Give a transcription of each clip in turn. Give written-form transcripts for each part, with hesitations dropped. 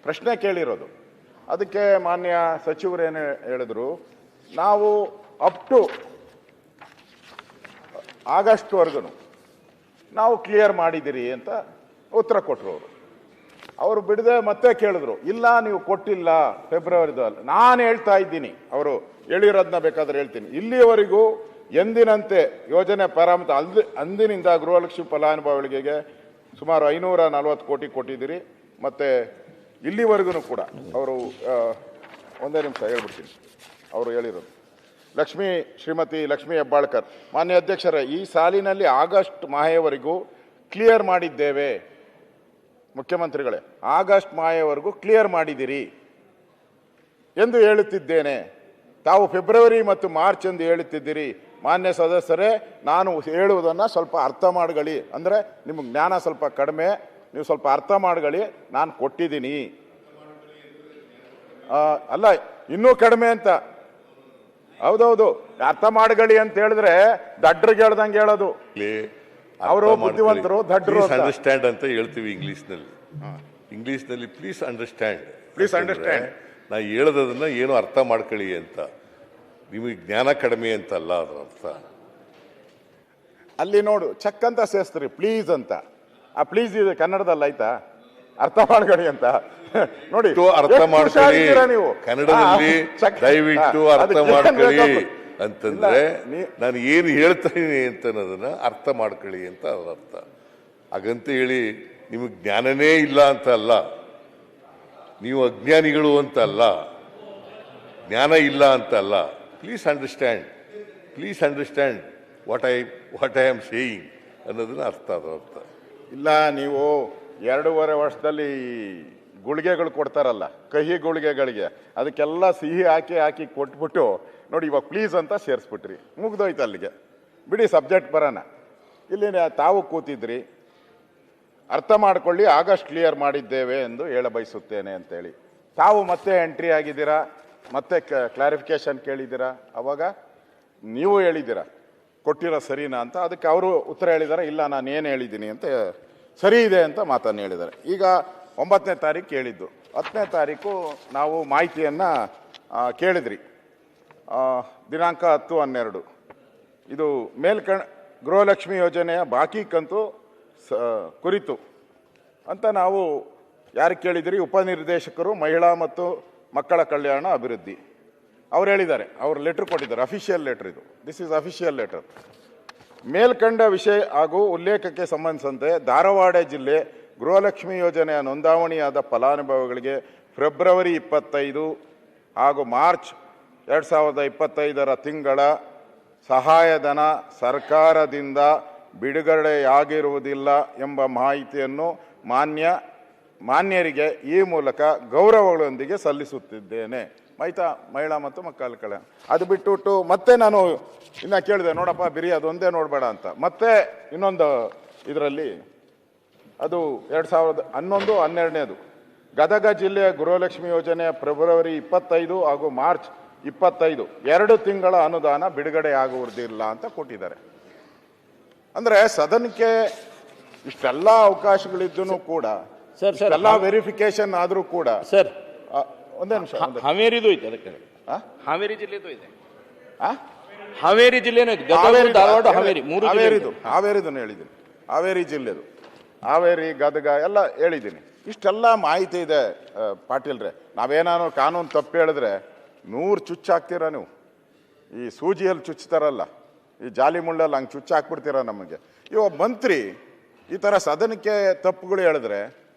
ಪ್ರಶ್ನೆ ಕೇಳಿರೋದು. ಅದಕ್ಕೆ ಮಾನ್ಯ ಸಚಿವರೇನು ಹೇಳಿದ್ರು, ನಾವು ಅಪ್ ಟು ಆಗಸ್ಟ್ವರೆಗೂ ನಾವು ಕ್ಲಿಯರ್ ಮಾಡಿದ್ದೀರಿ ಅಂತ ಉತ್ತರ ಕೊಟ್ಟರು. ಅವರು ಬಿಡದೆ ಮತ್ತೆ ಕೇಳಿದ್ರು, ಇಲ್ಲ ನೀವು ಕೊಟ್ಟಿಲ್ಲ ಫೆಬ್ರವರಿದಲ್ಲಿ. ನಾನು ಹೇಳ್ತಾ ಇದ್ದೀನಿ, ಅವರು ಹೇಳಿರೋದನ್ನ ಬೇಕಾದ್ರೆ ಹೇಳ್ತೀನಿ, ಇಲ್ಲಿಯವರೆಗೂ ಎಂದಿನಂತೆ ಯೋಜನೆ ಪ್ರಾರಂಭ ಅಂದಿನಿಂದ ಗೃಹಲಕ್ಷ್ಮಿ ಫಲಾನುಭವಿಗಳಿಗೆ ಸುಮಾರು 540 ಕೋಟಿ ಕೊಟ್ಟಿದ್ದೀರಿ. ಮತ್ತೆ ಇಲ್ಲಿವರೆಗೂ ಕೂಡ ಅವರು ಒಂದೇ ನಿಮಿಷ ಹೇಳ್ಬಿಡ್ತೀನಿ, ಅವರು ಹೇಳಿರೋದು ಶ್ರೀಮತಿ ಲಕ್ಷ್ಮೀ ಹೆಬ್ಬಾಳ್ಕರ್, ಮಾನ್ಯ ಅಧ್ಯಕ್ಷರೇ, ಈ ಸಾಲಿನಲ್ಲಿ ಆಗಸ್ಟ್ ಮಾಹೆಯವರೆಗೂ ಕ್ಲಿಯರ್ ಮಾಡಿದ್ದೇವೆ. ಮುಖ್ಯಮಂತ್ರಿಗಳೇ, ಆಗಸ್ಟ್ ಮಾಹೆಯವರೆಗೂ ಕ್ಲಿಯರ್ ಮಾಡಿದಿರಿ ಎಂದು ಹೇಳುತ್ತಿದ್ದೇನೆ. ತಾವು ಫೆಬ್ರವರಿ ಮತ್ತು ಮಾರ್ಚ್ ಎಂದು ಹೇಳುತ್ತಿದ್ದೀರಿ. ಮಾನ್ಯ ಸದಸ್ಯರೇ, ನಾನು ಹೇಳುವುದನ್ನು ಸ್ವಲ್ಪ ಅರ್ಥ ಮಾಡ್ಕೊಳ್ಳಿ. ಅಂದರೆ ನಿಮಗೆ ಜ್ಞಾನ ಸ್ವಲ್ಪ ಕಡಿಮೆ, ನೀವು ಸ್ವಲ್ಪ ಅರ್ಥ ಮಾಡ್ಕೊಳ್ಳಿ. ನಾನು ಕೊಟ್ಟಿದ್ದೀನಿ, ಅಲ್ಲ ಇನ್ನೂ ಕಡಿಮೆ ಅಂತ. ಹೌದೌದು, ಅರ್ಥ ಮಾಡ್ಕೊಳ್ಳಿ ಅಂತ ಹೇಳಿದ್ರೆ ದಡ್ರಿಗೆ ಹೇಳ್ದಂಗೆ ಹೇಳೋದು. ಅವರು ಬುದ್ಧಿವಂತರು, ದಡ್ರು ಅಂಡರ್ಸ್ಟ್ಯಾಂಡ್ ಅಂತ ಹೇಳ್ತೀವಿ ಇಂಗ್ಲಿಷ್ನಲ್ಲಿ. Please understand, please understand. ನಾ ಹೇಳೋದನ್ನ ಏನು ಅರ್ಥ ಮಾಡ್ಕೊಳ್ಳಿ ಅಂತ. ನಿಮಗೆ ಜ್ಞಾನ ಕಡಿಮೆ ಅಂತಲ್ಲ ಅದ್ರ ಅರ್ಥ. ಅಲ್ಲಿ ನೋಡು ಚೆಕ್ ಅಂತ ಸೇರಿಸ್ತೀರಿ, ಪ್ಲೀಸ್ ಅಂತ. ಆ ಪ್ಲೀಸ್ ಇದೆ ಕನ್ನಡದಲ್ಲಿ, ಆಯ್ತಾ? ಅರ್ಥ ಮಾಡ್ಕೊಳ್ಳಿ ಅಂತ ನೋಡಿ, ಅರ್ಥ ಮಾಡ್ಕೊಳ್ಳಿ ನೀವು ಕನ್ನಡದಲ್ಲಿ, ದಯವಿಟ್ಟು ಅರ್ಥ ಮಾಡ್ಕೊಳ್ಳಿ ಅಂತಂದ್ರೆ ನಾನು ಏನು ಹೇಳ್ತಾ ಇದೀನಿ ಅಂತ ಅನ್ನೋದನ್ನ ಅರ್ಥ ಮಾಡ್ಕೊಳ್ಳಿ ಅಂತ ಅದ್ರ ಅರ್ಥ. ಹಾಗಂತ ಹೇಳಿ ನಿಮಗೆ ಜ್ಞಾನನೇ ಇಲ್ಲ ಅಂತ ಅಲ್ಲ, ನೀವು ಅಜ್ಞಾನಿಗಳು ಅಂತ ಅಲ್ಲ, ಜ್ಞಾನ ಇಲ್ಲ ಅಂತ ಅಲ್ಲ. Please understand what I am saying ಅನ್ನೋದನ್ನ ಅರ್ಥ. ಇಲ್ಲ, ನೀವು 2.5 ವರ್ಷದಲ್ಲಿ ಗುಳಿಗೆಗಳು ಕೊಡ್ತಾರಲ್ಲ, ಕಹಿ ಗುಳಿಗೆಗಳಿಗೆ, ಅದಕ್ಕೆಲ್ಲ ಸಿಹಿ ಹಾಕಿ ಕೊಟ್ಬಿಟ್ಟು ನೋಡಿ ಇವಾಗ ಪ್ಲೀಸ್ ಅಂತ ಸೇರಿಸ್ಬಿಟ್ರಿ, ಮುಗ್ದೋಯ್ತು ಅಲ್ಲಿಗೆ. ಬಿಡಿ, ಸಬ್ಜೆಕ್ಟ್ ಬರೋಣ. ಇಲ್ಲಿ ತಾವು ಕೂತಿದ್ರಿ, ಅರ್ಥ ಮಾಡ್ಕೊಳ್ಳಿ, ಆಗಸ್ಟ್ ಕ್ಲಿಯರ್ ಮಾಡಿದ್ದೇವೆ ಎಂದು ಹೇಳ ಬಯಸುತ್ತೇನೆ ಅಂತೇಳಿ. ತಾವು ಮತ್ತೆ ಎಂಟ್ರಿ ಆಗಿದ್ದೀರಾ, ಮತ್ತೆ ಕ್ಲಾರಿಫಿಕೇಶನ್ ಕೇಳಿದ್ದೀರಾ. ಅವಾಗ ನೀವು ಹೇಳಿದ್ದೀರಾ ಕೊಟ್ಟಿರೋ ಸರಿನಾ ಅಂತ. ಅದಕ್ಕೆ ಅವರು ಉತ್ತರ ಹೇಳಿದ್ದಾರೆ, ಇಲ್ಲ ನಾನು ಏನು ಹೇಳಿದ್ದೀನಿ ಅಂತ ಸರಿ ಇದೆ ಅಂತ ಮಾತನ್ನು ಹೇಳಿದ್ದಾರೆ. ಈಗ 9ನೇ ತಾರೀಕು ಹೇಳಿದ್ದು, 10ನೇ ತಾರೀಕು ನಾವು ಮಾಹಿತಿಯನ್ನು ಕೇಳಿದ್ರಿ. ದಿನಾಂಕ 10/12 ಇದು ಗೃಹಲಕ್ಷ್ಮಿ ಯೋಜನೆಯ ಬಾಕಿ ಕಂತು ಕುರಿತು ಅಂತ ನಾವು ಯಾರು ಕೇಳಿದ್ರಿ? ಉಪನಿರ್ದೇಶಕರು ಮಹಿಳಾ ಮತ್ತು ಮಕ್ಕಳ ಕಲ್ಯಾಣ ಅಭಿವೃದ್ಧಿ ಅವ್ರು ಹೇಳಿದ್ದಾರೆ. ಅವರು ಲೆಟರ್ ಕೊಟ್ಟಿದ್ದಾರೆ, ಅಫಿಷಿಯಲ್ ಲೆಟರ್ ಇದು. This is official letter. ಮೇಲ್ಕಂಡ ವಿಷಯ ಹಾಗೂ ಉಲ್ಲೇಖಕ್ಕೆ ಸಂಬಂಧಿಸಿದಂತೆ ಧಾರವಾಡ ಜಿಲ್ಲೆ ಗೃಹಲಕ್ಷ್ಮಿ ಯೋಜನೆಯ ನೋಂದಾವಣಿಯಾದ ಫಲಾನುಭವಿಗಳಿಗೆ ಫೆಬ್ರವರಿ 25 ಹಾಗೂ ಮಾರ್ಚ್ 2025 ತಿಂಗಳ ಸಹಾಯಧನ ಸರ್ಕಾರದಿಂದ ಬಿಡುಗಡೆಯಾಗಿರುವುದಿಲ್ಲ ಎಂಬ ಮಾಹಿತಿಯನ್ನು ಮಾನ್ಯರಿಗೆ ಈ ಮೂಲಕ ಗೌರವಗಳೊಂದಿಗೆ ಸಲ್ಲಿಸುತ್ತಿದ್ದೇನೆ. ಮಹಿಳಾ ಮತ್ತು ಮಕ್ಕಳ ಕಲ್ಯಾಣ. ಅದು ಬಿಟ್ಟುಬಿಟ್ಟು ಮತ್ತೆ ನಾನು ಇನ್ನು ಕೇಳಿದೆ, ನೋಡಪ್ಪ ಬಿರಿ ಅದೊಂದೇ ನೋಡಬೇಡ ಅಂತ. ಮತ್ತೆ ಇನ್ನೊಂದು ಇದರಲ್ಲಿ ಅದು 2011-12 ಗದಗ ಜಿಲ್ಲೆಯ ಗೃಹಲಕ್ಷ್ಮಿ ಯೋಜನೆಯ ಫೆಬ್ರವರಿ 25 ಹಾಗೂ ಮಾರ್ಚ್ 25 2 ತಿಂಗಳ ಅನುದಾನ ಬಿಡುಗಡೆಯಾಗುವುದಿಲ್ಲ ಅಂತ ಕೊಟ್ಟಿದ್ದಾರೆ. ಅಂದರೆ ಸದನಕ್ಕೆ ಇಷ್ಟೆಲ್ಲ ಅವಕಾಶಗಳಿದ್ದೂ ಕೂಡ, ಎಲ್ಲ ವೆರಿಫಿಕೇಶನ್ ಆದರೂ ಕೂಡ ಸರ್ ಒಂದೇ ನಿಮಿಷ, ಹಾವೇರಿದು ಐತೆ, ಅದಕ್ಕೆ ಹಾವೇರಿ ಜಿಲ್ಲೆದು ಇದೆ, ಹಾವೇರಿ ಜಿಲ್ಲೆನೂ ಇದೆ, ಧಾರವಾಡ ಹಾವೇರಿ ಹಾವೇರಿದು ಹೇಳಿದ್ದೀನಿ, ಹಾವೇರಿ ಜಿಲ್ಲೆದು, ಹಾವೇರಿ ಗದಗ ಎಲ್ಲ ಹೇಳಿದ್ದೀನಿ. ಇಷ್ಟೆಲ್ಲ ಮಾಹಿತಿ ಇದೆ ಪಾಟೀಲ್ರೆ. ನಾವೇನಾದ್ರು ಕಾನೂನು ತಪ್ಪು ಹೇಳಿದ್ರೆ 100 ಚುಚ್ಚಾಕ್ತೀರಾ ನೀವು. ಈ ಸೂಜಿಯಲ್ಲಿ ಚುಚ್ತಾರಲ್ಲ, ಈ ಜಾಲಿ ಮುಳ್ಳಲ್ಲಿ ಹಂಗೆ ಚುಚ್ಚಾಕ್ಬಿಡ್ತೀರಾ ನಮಗೆ. ಇವಾಗ ಮಂತ್ರಿ ಈ ಥರ ಸದನಕ್ಕೆ ತಪ್ಪುಗಳು ಹೇಳಿದ್ರೆ,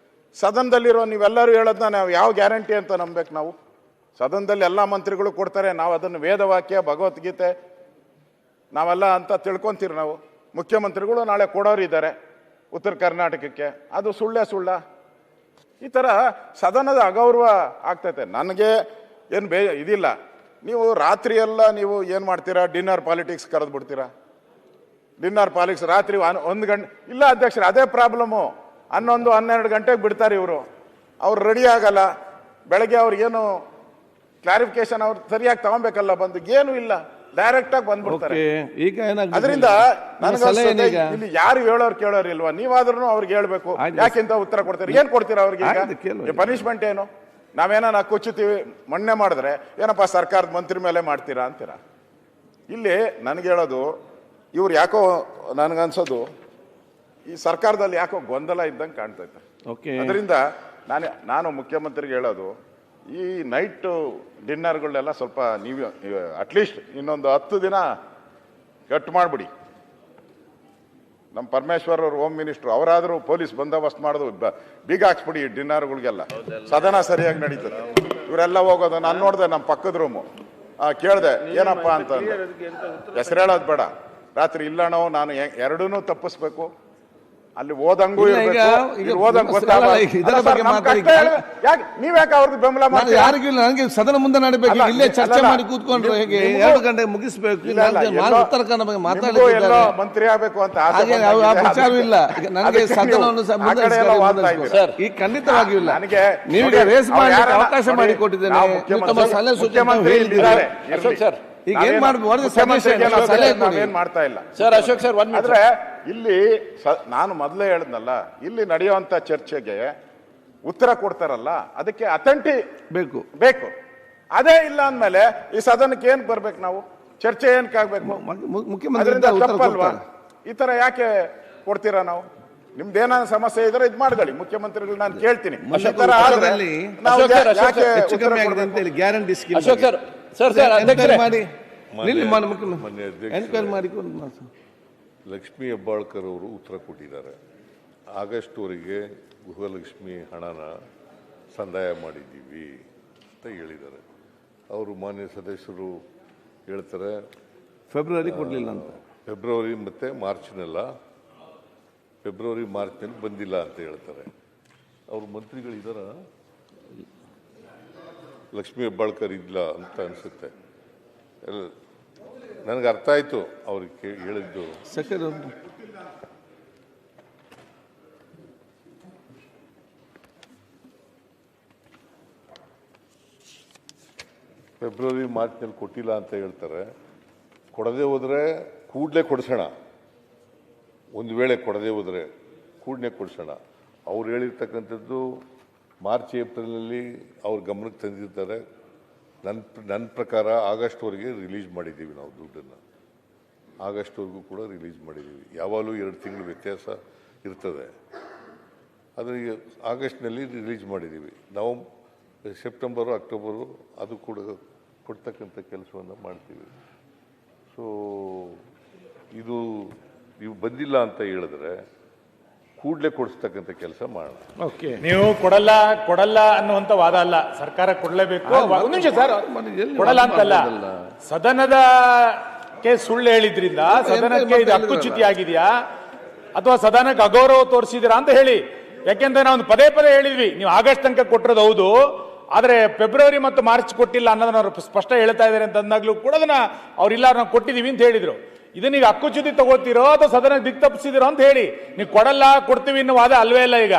ಸದನದಲ್ಲಿರೋ ನೀವೆಲ್ಲರೂ ಹೇಳೋದನ್ನ ನಾವು ಯಾವ ಗ್ಯಾರಂಟಿ ಅಂತ ನಂಬೇಕು ನಾವು? ಸದನದಲ್ಲಿ ಎಲ್ಲ ಮಂತ್ರಿಗಳು ಕೊಡ್ತಾರೆ, ನಾವು ಅದನ್ನು ವೇದವಾಕ್ಯ ಭಗವದ್ಗೀತೆ ನಾವೆಲ್ಲ ಅಂತ ತಿಳ್ಕೊತೀರಿ ನಾವು. ಮುಖ್ಯಮಂತ್ರಿಗಳು ನಾಳೆ ಕೊಡೋರಿದ್ದಾರೆ ಉತ್ತರ ಕರ್ನಾಟಕಕ್ಕೆ, ಅದು ಸುಳ್ಳ. ಈ ಥರ ಸದನದ ಅಗೌರವ ಆಗ್ತೈತೆ. ನನಗೆ ಏನು ಇದಿಲ್ಲ. ನೀವು ರಾತ್ರಿ ಎಲ್ಲ ನೀವು ಏನು ಮಾಡ್ತೀರಾ? ಡಿನ್ನರ್ ಪಾಲಿಟಿಕ್ಸ್ ಕರೆದು ಬಿಡ್ತೀರಾ. ಡಿನ್ನರ್ ಪಾಲಿಟಿಕ್ಸ್ ರಾತ್ರಿ 1 ಗಂಟೆ ಇಲ್ಲ ಅಧ್ಯಕ್ಷರೇ, ಅದೇ ಪ್ರಾಬ್ಲಮ್ಮು. 11-12 ಗಂಟೆಗೆ ಬಿಡ್ತಾರೆ ಇವರು. ಅವ್ರು ರೆಡಿ ಆಗಲ್ಲ. ಬೆಳಗ್ಗೆ ಅವ್ರಿಗೇನು ಕ್ಲಾರಿಫಿಕೇಶನ್ ಅವ್ರು ಸರಿಯಾಗಿ ತಗೊಬೇಕಲ್ಲ ಬಂದು, ಏನೂ ಇಲ್ಲ. ಡೈರೆಕ್ಟ್ ಆಗಿ ಬಂದ್ಬಿಡ್ತಾರೆ. ಈಗ ಏನಾಗ್ತದೆ ಅದರಿಂದ ಸಲಹೆ ಏನೀಗ? ಇಲ್ಲಿ ಯಾರು ಹೇಳೋರು ಕೇಳೋರು ಇಲ್ವಾ? ನೀವಾದ್ರೂ ಅವ್ರಿಗೆ ಹೇಳ್ಬೇಕು. ಯಾಕೆಂತ ಉತ್ತರ ಕೊಡ್ತಾರೆ? ಏನ್ ಕೊಡ್ತೀರಾ ಅವ್ರಿಗೆ? ಪನಿಷ್ಮೆಂಟ್ ಏನು? ನಾವೇನ ಕುಚ್ಚುತ್ತೀವಿ ಮಣ್ಣೆ ಮಾಡಿದ್ರೆ ಏನಪ್ಪಾ ಸರ್ಕಾರದ ಮಂತ್ರಿ ಮೇಲೆ ಮಾಡ್ತೀರಾ ಅಂತೀರಾ? ಇಲ್ಲಿ ನನ್ಗೆ ಹೇಳೋದು, ಇವ್ರು ಯಾಕೋ ನನ್ಗನ್ಸೋದು ಈ ಸರ್ಕಾರದಲ್ಲಿ ಯಾಕೋ ಗೊಂದಲ ಇದ್ದಂಗೆ ಕಾಣ್ತೈತೆ. ಅದರಿಂದ ನಾನು ಮುಖ್ಯಮಂತ್ರಿಗೆ ಹೇಳೋದು, ಈ ನೈಟ್ ಡಿನ್ನರ್ಗಳನ್ನೆಲ್ಲ ಸ್ವಲ್ಪ ನೀವು ಅಟ್ಲೀಸ್ಟ್ ಇನ್ನೊಂದು 10 ದಿನ ಕಟ್ ಮಾಡಿಬಿಡಿ. ನಮ್ಮ ಪರಮೇಶ್ವರ್ ಅವರು ಹೋಮ್ ಮಿನಿಸ್ಟರ್, ಅವರಾದರೂ ಪೊಲೀಸ್ ಬಂದೋಬಸ್ತ್ ಮಾಡೋದು ಬೀಗ ಹಾಕ್ಸ್ಬಿಡಿ ಡಿನ್ನರ್ಗಳಿಗೆಲ್ಲ. ಸದನ ಸರಿಯಾಗಿ ನಡೀತದೆ. ಇವರೆಲ್ಲ ಹೋಗೋದು ನಾನು ನೋಡಿದೆ, ನಮ್ಮ ಪಕ್ಕದ ರೂಮು ಕೇಳಿದೆ ಏನಪ್ಪಾ ಅಂತ. ಹೆಸರು ಹೇಳೋದು ಬೇಡ. ರಾತ್ರಿ ಇಲ್ಲಣೋ ನಾನು ಎರಡೂ ತಪ್ಪಿಸ್ಬೇಕು, ಅಲ್ಲಿ ಓದಂಗೂ ನೀವ್ಯಾಕೆ ಅವ್ರಿಗೆ ಬೆಂಬಲ ಮಾಡಿ? ಯಾರಿಗೂ ನನಗೆ ಸದನ ಮುಂದೆ ನಡಬೇಕು, ಇಲ್ಲೇ ಚರ್ಚೆ ಮಾಡಿ ಕೂತ್ಕೊಂಡ್ರೆ ಹೇಗೆ? 2 ಗಂಟೆ ಮುಗಿಸ್ಬೇಕು. ಉತ್ತರ ಕನ್ನಡ ಬಗ್ಗೆ ಮಾತಾಡಲಿಲ್ಲ, ಮಂತ್ರಿ ಆಗ್ಬೇಕು ಅಂತ ವಿಚಾರ ಇಲ್ಲ. ನನಗೆ ಸದನವನ್ನು ಈ ಖಂಡಿತವಾಗಿಯೂ ಇಲ್ಲ. ನೀವೀಗ ರೇಸ್ ಮಾಡಿ ಅವಕಾಶ ಮಾಡಿ ಕೊಟ್ಟಿದ್ದೇನೆ. ತಮ್ಮ ಸಲಹೆ ಸೂಚನೆ ಹೇಳಿದ್ದಾರೆ. ಈಗ ಏನ್ ಮಾಡ್ಬೋದು? ಏನ್ ಮಾಡ್ತಾ ಇಲ್ಲ ಸರ್. ಅಶೋಕ್ ಸರ್, ಆದ್ರೆ ಇಲ್ಲಿ ನಾನು ಮೊದಲೇ ಹೇಳಿದ್ನಲ್ಲ, ಇಲ್ಲಿ ನಡೆಯುವಂತ ಚರ್ಚೆಗೆ ಉತ್ತರ ಕೊಡ್ತಾರಲ್ಲ, ಅದಕ್ಕೆ ಅಥೆಂಟಿ ಬೇಕು. ಅದೇ ಇಲ್ಲ ಅಂದ್ಮೇಲೆ ಈ ಸದನಕ್ಕೆ ಏನ್ ಬರ್ಬೇಕು? ನಾವು ಚರ್ಚೆ ಏನಕ್ಕಾಗಬೇಕು? ಮುಖ್ಯಮಂತ್ರಿ ತಪ್ಪಲ್ವಾ? ಈ ತರ ಯಾಕೆ ಕೊಡ್ತೀರಾ? ನಾವು ನಿಮ್ದೇನ ಸಮಸ್ಯೆ ಇದ್ರೆ ಇದ್ ಮಾಡ್ಕೊಳ್ಳಿ, ಮುಖ್ಯಮಂತ್ರಿಗಳು ನಾನು ಕೇಳ್ತೀನಿ. Guarantee scheme Ashok sir, enquiry ಮಾಡಿ ಲಕ್ಷ್ಮೀ ಹೆಬ್ಬಾಳ್ಕರ್ ಅವರು ಉತ್ತರ ಕೊಟ್ಟಿದ್ದಾರೆ. ಆಗಸ್ಟ್ವರೆಗೆ ಗೃಹಲಕ್ಷ್ಮಿ ಹಣನ ಸಂದಾಯ ಮಾಡಿದ್ದೀವಿ ಅಂತ ಹೇಳಿದ್ದಾರೆ. ಅವರು ಮಾನ್ಯ ಸದಸ್ಯರು ಹೇಳ್ತಾರೆ ಫೆಬ್ರವರಿ ಕೊಡಲಿಲ್ಲ ಅಂತ. ಫೆಬ್ರವರಿ ಮತ್ತು ಮಾರ್ಚ್ನೆಲ್ಲ ಮಾರ್ಚ್ನಲ್ಲಿ ಬಂದಿಲ್ಲ ಅಂತ ಹೇಳ್ತಾರೆ. ಅವರು ಮಂತ್ರಿಗಳಿದಾರ? ಲಕ್ಷ್ಮೀ ಹೆಬ್ಬಾಳ್ಕರ್ ಇಲ್ಲ ಅಂತ ಅನಿಸುತ್ತೆ. ನನಗೆ ಅರ್ಥ ಆಯ್ತು ಅವ್ರಿಗೆ ಹೇಳಿದ್ದು. ಫೆಬ್ರವರಿ ಮಾರ್ಚ್ನಲ್ಲಿ ಕೊಟ್ಟಿಲ್ಲ ಅಂತ ಹೇಳ್ತಾರೆ. ಕೊಡದೆ ಹೋದ್ರೆ ಕೂಡಲೇ ಕೊಡಿಸೋಣ. ಒಂದು ವೇಳೆ ಕೊಡದೆ ಹೋದ್ರೆ ಕೂಡಲೇ ಕೊಡಿಸೋಣ. ಅವ್ರು ಹೇಳಿರ್ತಕ್ಕಂಥದ್ದು ಮಾರ್ಚ್ ಏಪ್ರಿಲ್ನಲ್ಲಿ ಅವ್ರ ಗಮನಕ್ಕೆ ತಂದಿರ್ತಾರೆ. ನನ್ನ ಪ್ರಕಾರ ಆಗಸ್ಟ್ವರೆಗೆ ರಿಲೀಸ್ ಮಾಡಿದ್ದೀವಿ ನಾವು ದುಡ್ಡನ್ನು. ಆಗಸ್ಟ್ವರೆಗೂ ಕೂಡ ರಿಲೀಸ್ ಮಾಡಿದ್ದೀವಿ. ಯಾವಾಗಲೂ 2 ತಿಂಗಳು ವ್ಯತ್ಯಾಸ ಇರ್ತದೆ. ಆದರೆ ಆಗಸ್ಟ್ನಲ್ಲಿ ರಿಲೀಸ್ ಮಾಡಿದ್ದೀವಿ. ನಾವು ಸೆಪ್ಟೆಂಬರು ಅಕ್ಟೋಬರು ಅದು ಕೂಡ ಕೊಡ್ತಕ್ಕಂಥ ಕೆಲಸವನ್ನು ಮಾಡ್ತೀವಿ. ಸೊ ಇದು ನೀವು ಬಂದಿಲ್ಲ ಅಂತ ಹೇಳಿದ್ರೆ ಕೂಡಲೇ ಕೊಡಿಸ್ತಕ್ಕಂಥ ಕೆಲಸ ಮಾಡೋಣ. ನೀವು ಕೊಡಲ್ಲ ಅನ್ನುವಂತ ವಾದ ಅಲ್ಲ. ಸರ್ಕಾರ ಕೊಡಲೇಬೇಕು. ಒಂದು ನಿಮಿಷ ಸರ್, ಕೊಡಲ್ಲ ಅಂತಲ್ಲ, ಸದನದಕ್ಕೆ ಸುಳ್ಳು ಹೇಳಿದ್ರಿಂದ ಸದನಕ್ಕೆ ಇದು ಹಕ್ಕುಚ್ಯುತಿ ಆಗಿದೆಯಾ ಅಥವಾ ಸದನಕ್ಕೆ ಅಗೌರವ ತೋರಿಸಿದಿರಾ ಅಂತ ಹೇಳಿ. ಯಾಕೆಂದ್ರೆ ನಾವು ಪದೇ ಹೇಳಿದ್ವಿ, ನೀವು ಆಗಸ್ಟ್ ತನಕ ಕೊಟ್ಟಿರೋದು ಹೌದು, ಆದ್ರೆ ಫೆಬ್ರವರಿ ಮತ್ತು ಮಾರ್ಚ್ ಕೊಟ್ಟಿಲ್ಲ ಅನ್ನೋದನ್ನ ಅವರು ಸ್ಪಷ್ಟ ಹೇಳ್ತಾ ಇದ್ದಾರೆ ಅಂತ ಅಂದಾಗ್ಲೂ ಕೂಡ ಅದನ್ನ ಅವ್ರಿಲ್ಲ ನಾವು ಕೊಟ್ಟಿದೀವಿ ಅಂತ ಹೇಳಿದ್ರು. ಇದನ್ನ ಈಗ ಹಕ್ಕುಚ್ಯುತಿ ತಗೋತೀರೋ ಅಥವಾ ಸದನ ದಿಕ್ ತಪ್ಪಿಸಿದಿರೋ ಅಂತ ಹೇಳಿ. ನೀವು ಕೊಡಲ್ಲ ಕೊಡ್ತೀವಿ ಅನ್ನೋ ವಾದ ಅಲ್ವೇ ಇಲ್ಲ. ಈಗ